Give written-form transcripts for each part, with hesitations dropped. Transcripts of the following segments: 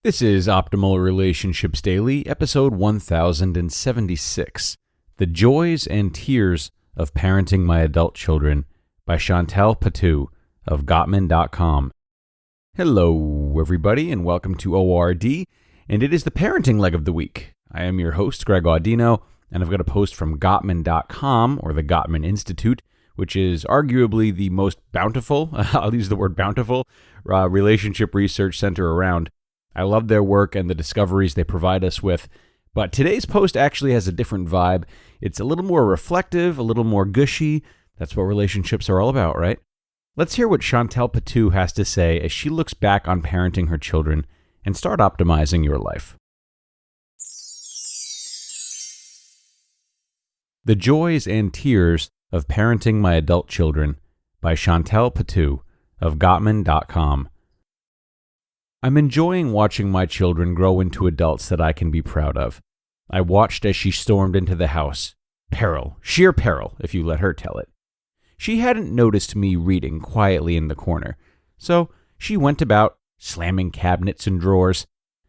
This is Optimal Relationships Daily, episode 1076, The Joys and Tears of Parenting My Adult Children by Shantel Patu of Gottman.com. Hello, everybody, and welcome to ORD, and it is the parenting leg of the week. I am your host, Greg Audino, and I've got a post from Gottman.com, or the Gottman Institute, which is arguably the most bountiful, I'll use the word bountiful, relationship research center around. I love their work and the discoveries they provide us with, but today's post actually has a different vibe. It's a little more reflective, a little more gushy. That's what relationships are all about, right? Let's hear what Shantel Patu has to say as she looks back on parenting her children and start optimizing your life. The Joys and Tears of Parenting My Adult Children by Shantel Patu of Gottman.com. I'm enjoying watching my children grow into adults that I can be proud of. I watched as she stormed into the house. Peril, sheer peril, if you let her tell it. She hadn't noticed me reading quietly in the corner, so she went about slamming cabinets and drawers,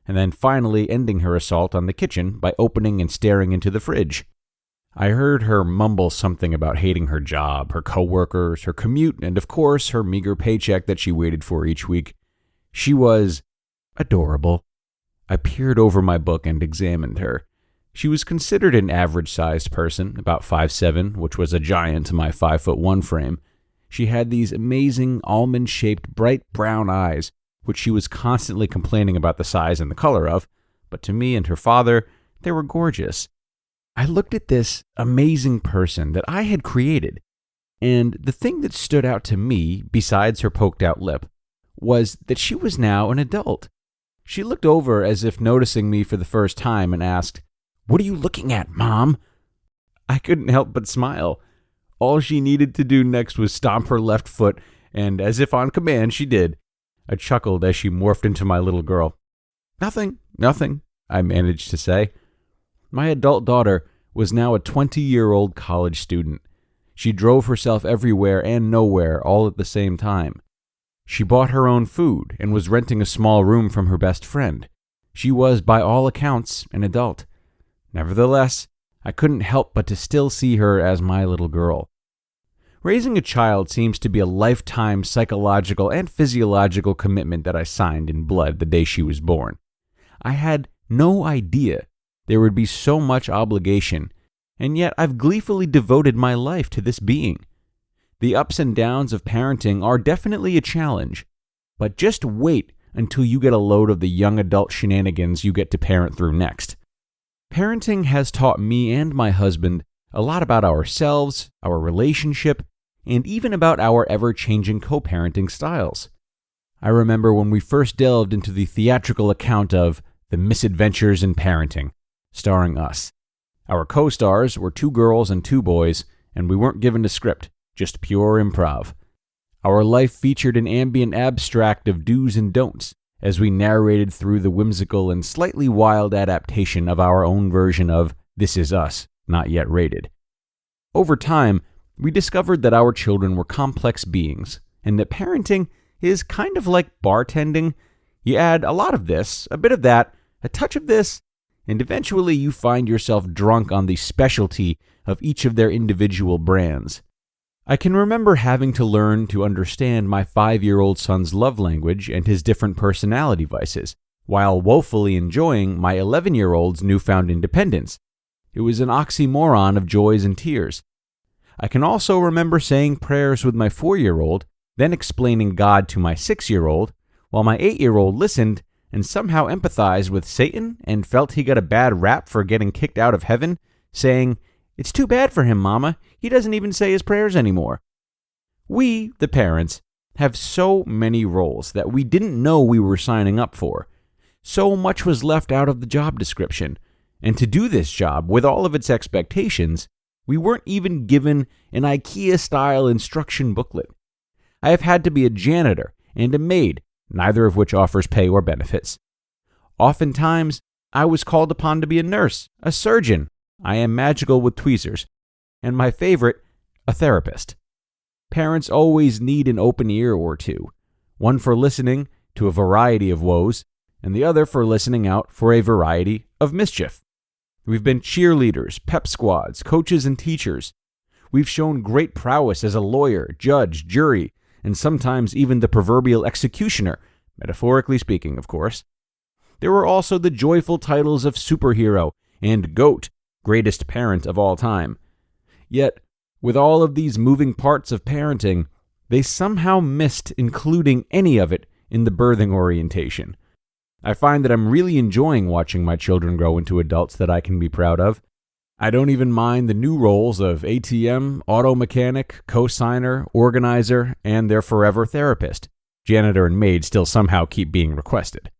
and then finally ending her assault on the kitchen by opening and staring into the fridge. I heard her mumble something about hating her job, her coworkers, her commute, and of course her meager paycheck that she waited for each week. She was adorable. I peered over my book and examined her. She was considered an average-sized person, about 5'7", which was a giant to my 5'1" frame. She had these amazing almond-shaped bright brown eyes, which she was constantly complaining about the size and the color of, but to me and her father, they were gorgeous. I looked at this amazing person that I had created, and the thing that stood out to me, besides her poked-out lip, was that she was now an adult. She looked over as if noticing me for the first time and asked, "What are you looking at, Mom?" I couldn't help but smile. All she needed to do next was stomp her left foot, and as if on command, she did. I chuckled as she morphed into my little girl. Nothing, I managed to say. My adult daughter was now a 20-year-old college student. She drove herself everywhere and nowhere all at the same time. She bought her own food and was renting a small room from her best friend. She was, by all accounts, an adult. Nevertheless, I couldn't help but to still see her as my little girl. Raising a child seems to be a lifetime psychological and physiological commitment that I signed in blood the day she was born. I had no idea there would be so much obligation, and yet I've gleefully devoted my life to this being. The ups and downs of parenting are definitely a challenge, but just wait until you get a load of the young adult shenanigans you get to parent through next. Parenting has taught me and my husband a lot about ourselves, our relationship, and even about our ever-changing co-parenting styles. I remember when we first delved into the theatrical account of The Misadventures in Parenting, starring us. Our co-stars were 2 girls and 2 boys, and we weren't given a script. Just pure improv. Our life featured an ambient abstract of do's and don'ts as we narrated through the whimsical and slightly wild adaptation of our own version of This Is Us, not yet rated. Over time, we discovered that our children were complex beings and that parenting is kind of like bartending. You add a lot of this, a bit of that, a touch of this, and eventually you find yourself drunk on the specialty of each of their individual brands. I can remember having to learn to understand my 5-year-old son's love language and his different personality vices, while woefully enjoying my 11-year-old's newfound independence. It was an oxymoron of joys and tears. I can also remember saying prayers with my 4-year-old, then explaining God to my 6-year-old, while my 8-year-old listened and somehow empathized with Satan and felt he got a bad rap for getting kicked out of heaven, saying, "It's too bad for him, Mama. He doesn't even say his prayers anymore." We, the parents, have so many roles that we didn't know we were signing up for. So much was left out of the job description. And to do this job, with all of its expectations, we weren't even given an IKEA-style instruction booklet. I have had to be a janitor and a maid, neither of which offers pay or benefits. Oftentimes, I was called upon to be a nurse, a surgeon. I am magical with tweezers. And my favorite, a therapist. Parents always need an open ear or two, one for listening to a variety of woes, and the other for listening out for a variety of mischief. We've been cheerleaders, pep squads, coaches, and teachers. We've shown great prowess as a lawyer, judge, jury, and sometimes even the proverbial executioner, metaphorically speaking, of course. There were also the joyful titles of superhero and GOAT, greatest parent of all time. Yet, with all of these moving parts of parenting, they somehow missed including any of it in the birthing orientation. I find that I'm really enjoying watching my children grow into adults that I can be proud of. I don't even mind the new roles of ATM, auto mechanic, co-signer, organizer, and their forever therapist. Janitor and maid still somehow keep being requested.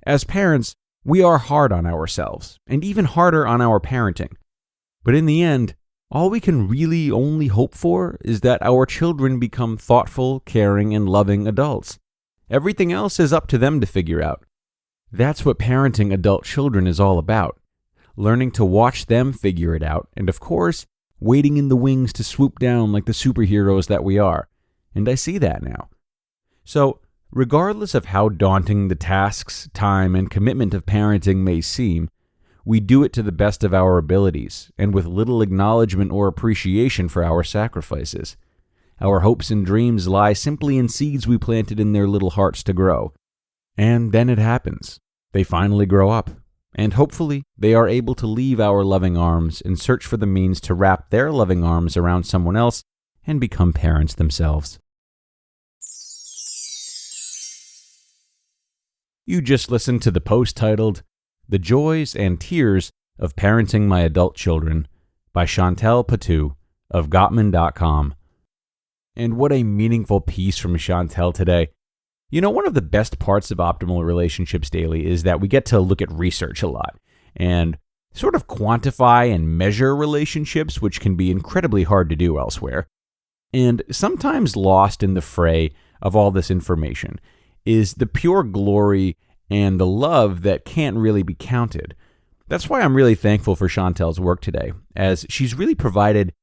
As parents, we are hard on ourselves, and even harder on our parenting. But in the end, all we can really only hope for is that our children become thoughtful, caring, and loving adults. Everything else is up to them to figure out. That's what parenting adult children is all about. Learning to watch them figure it out, and of course, waiting in the wings to swoop down like the superheroes that we are. And I see that now. So, regardless of how daunting the tasks, time, and commitment of parenting may seem, we do it to the best of our abilities, and with little acknowledgement or appreciation for our sacrifices. Our hopes and dreams lie simply in seeds we planted in their little hearts to grow. And then it happens. They finally grow up, and hopefully they are able to leave our loving arms and search for the means to wrap their loving arms around someone else and become parents themselves. You just listened to the post titled, "The Joys and Tears of Parenting My Adult Children" by Shantel Patu of Gottman.com. And what a meaningful piece from Shantel today. You know, one of the best parts of Optimal Relationships Daily is that we get to look at research a lot and sort of quantify and measure relationships, which can be incredibly hard to do elsewhere. And sometimes lost in the fray of all this information is the pure glory and the love that can't really be counted. That's why I'm really thankful for Shantel's work today, as she's really provided,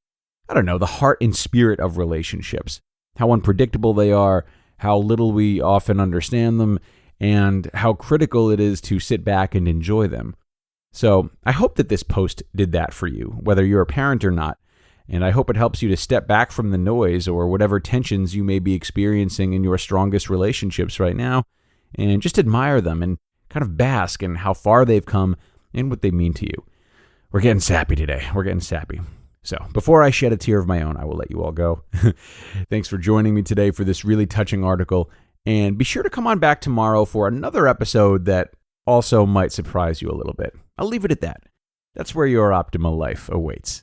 the heart and spirit of relationships, how unpredictable they are, how little we often understand them, and how critical it is to sit back and enjoy them. So I hope that this post did that for you, whether you're a parent or not, and I hope it helps you to step back from the noise or whatever tensions you may be experiencing in your strongest relationships right now, and just admire them and kind of bask in how far they've come and what they mean to you. We're getting sappy today. We're getting sappy. So, before I shed a tear of my own, I will let you all go. Thanks for joining me today for this really touching article, and be sure to come on back tomorrow for another episode that also might surprise you a little bit. I'll leave it at that. That's where your optimal life awaits.